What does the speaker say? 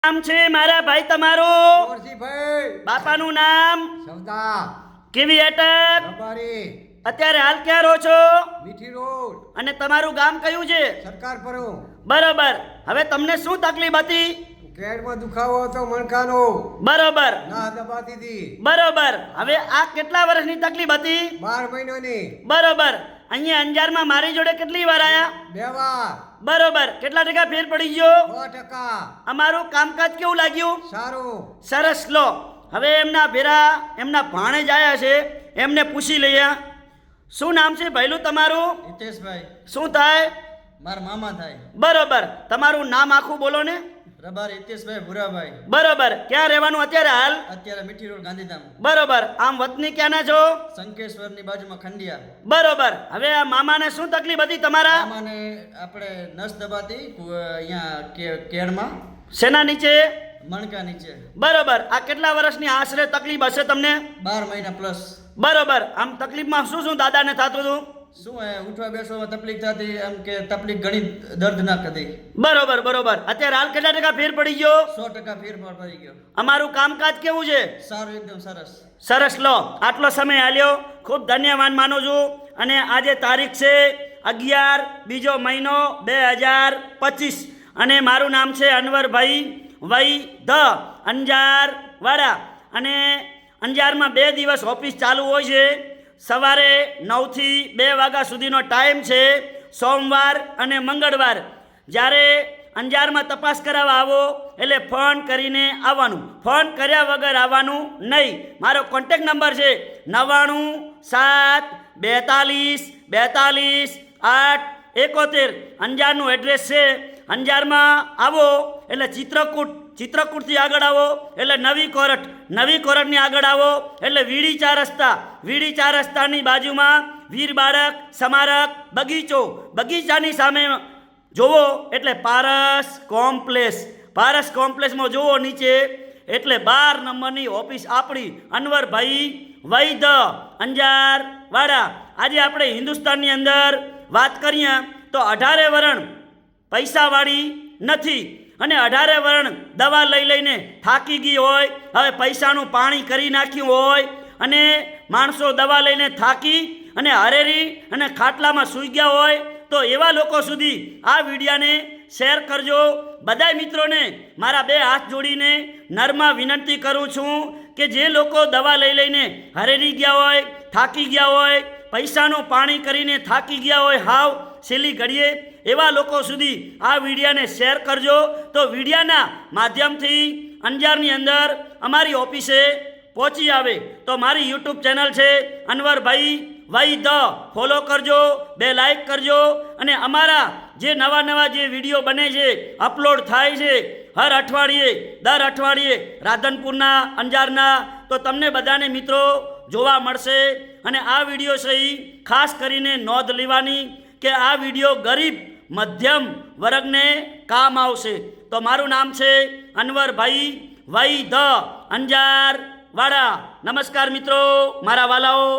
નામ છે મારા ભાઈ તમારું? મોરજીભાઈ. બાપાનું નામ? સવદા. કેવી અટક? રબારી. અત્યારે હાલ ક્યાં રહો છો? મીઠી રોડ. અને તમારું ગામ કયું છે? સરકાર પરું. બરોબર. હવે તમને શું તકલીફ હતી? કેડમાં દુખાવો હતો મણકાનો. બરોબર ના દબાતી હતી. બરોબર. હવે આ કેટલા વર્ષની તકલીફ હતી? 12 મહિનાની. બરોબર. અહીંયા અંજારમાં મારી જોડે કેટલી વાર આયા? 2 વાર. બરોબર. કેટલા ટકા ફેર પડી ગયો? 100%. અમારું કામકાજ કેવું લાગ્યું? સારું. સરસ. લો હવે એમના ભેરા એમના ભાણેજ આયા છે, એમને પૂછી લઈએ. શું નામ છે ભાઈલું તમારું? હિતેશભાઈ. શું થાય? મારા મામા થાય. બરોબર. તમારું નામ આખું બોલો ને. રબારી હિતેશભાઈ ભુરાભાઈ. બરોબર. ક્યાં રહેવાનું અત્યારે હાલ? અત્યારે મીઠી રોડ ગાંધીધામ. બરોબર. આમ વતની ક્યાંના છો? શંકેશ્વરની બાજુમાં ખંડિયા. બરોબર. હવે આ મામાને શું તકલીફ હતી તમારા? મામાને આપણે નસ દબાતી અહીંયા કેળમાં શેના નીચે? મણકા નીચે. બરોબર. આ કેટલા વર્ષની આશરે તકલીફ હશે તમને? 12 મહિના પ્લસ. બરોબર. આમ તકલીફમાં શું શું દાદાને થતું હતું? શું ઉઠવા બેસવામાં તકલીફ થતી, એમ કે તકલીફ ઘણી દર્દનાક હતી. બરોબર બરોબર. અત્યારે હાલ કેટલા ટકા ફેર પડી ગયો? 100% ફેરફાર પડી ગયો. અમારું કામકાજ કેવું છે? સારું, એકદમ સરસ. સરસ. લો આટલો સમય આલ્યો, ખૂબ ધન્યવાદ માનું છું. અને આજે તારીખ છે 11 બીજો મહિનો 2025 અને મારું નામ છે અનવરભાઈ વૈ ધ અંજાર વાડા. અને અંજારમાં 2 દિવસ ઓફિસ ચાલુ હોય છે. સવારે 9 થી 2 વાગ્યા સુધીનો ટાઈમ છે, સોમવાર અને મંગળવાર. જ્યારે અંજારમાં તપાસ કરાવવા આવો એટલે ફોન કરીને આવવાનું, ફોન કર્યા વગર આવવાનું નહીં. મારો કોન્ટેક નંબર છે 9974424871. અંજારનું એડ્રેસ છે. અંજારમાં આવો એટલે ચિત્રકૂટથી આગળ આવો એટલે નવી કોરટની આગળ આવો એટલે વીડી 4 રસ્તા, વીડી 4 રસ્તાની બાજુમાં વીર બાળક સ્મારક બગીચાની સામે જોવો એટલે પારસ કોમ્પ્લેક્સમાં જોવો નીચે એટલે 12 નંબરની ઓફિસ આપણી અનવરભાઈ વૈ ધ અંજાર વાડા. આજે આપણે હિન્દુસ્તાનની અંદર વાત કરીએ તો 18 વરણ પૈસાવાળી નથી અને 18 વરણ દવા લઈને થાકી ગઈ હોય, હવે પૈસાનું પાણી કરી નાખ્યું હોય અને માણસો દવા લઈને થાકી અને હરેરી અને ખાટલામાં સૂઈ ગયા હોય તો એવા લોકો સુધી આ વિડીયાને શેર કરજો. બધા મિત્રોને મારા 2 હાથ જોડીને નર્મા વિનંતી કરું છું કે જે લોકો દવા લઈને હરેરી ગયા હોય, થાકી ગયા હોય, પૈસાનું પાણી કરીને થાકી ગયા હોય હાવ છેલ્લી ઘડીએ, એવા લોકો સુધી આ વિડીયાને શેર કરજો. તો વિડીયાના માધ્યમથી અંજારની અંદર અમારી ઓફિસે પહોંચી આવે તો મારી યુટ્યુબ ચેનલ છે અનવરભાઈ વૈ ધ, ફોલો કરજો, 2 લાઈક કરજો. અને અમારા જે નવા જે વિડીયો બને છે, અપલોડ થાય છે દર અઠવાડિયે રાધનપુરના, અંજારના, તો તમને બધાને મિત્રો જોવા મળશે. અને આ વિડીયો સહી ખાસ કરીને નોંધ લેવાની કે આ વિડીયો ગરીબ મધ્યમ વર્ગને કામ આવશે. તો મારું નામ છે અનવરભાઈ વૈ ધ અંજાર વાડા. નમસ્કાર મિત્રો, મારા વાલાઓ.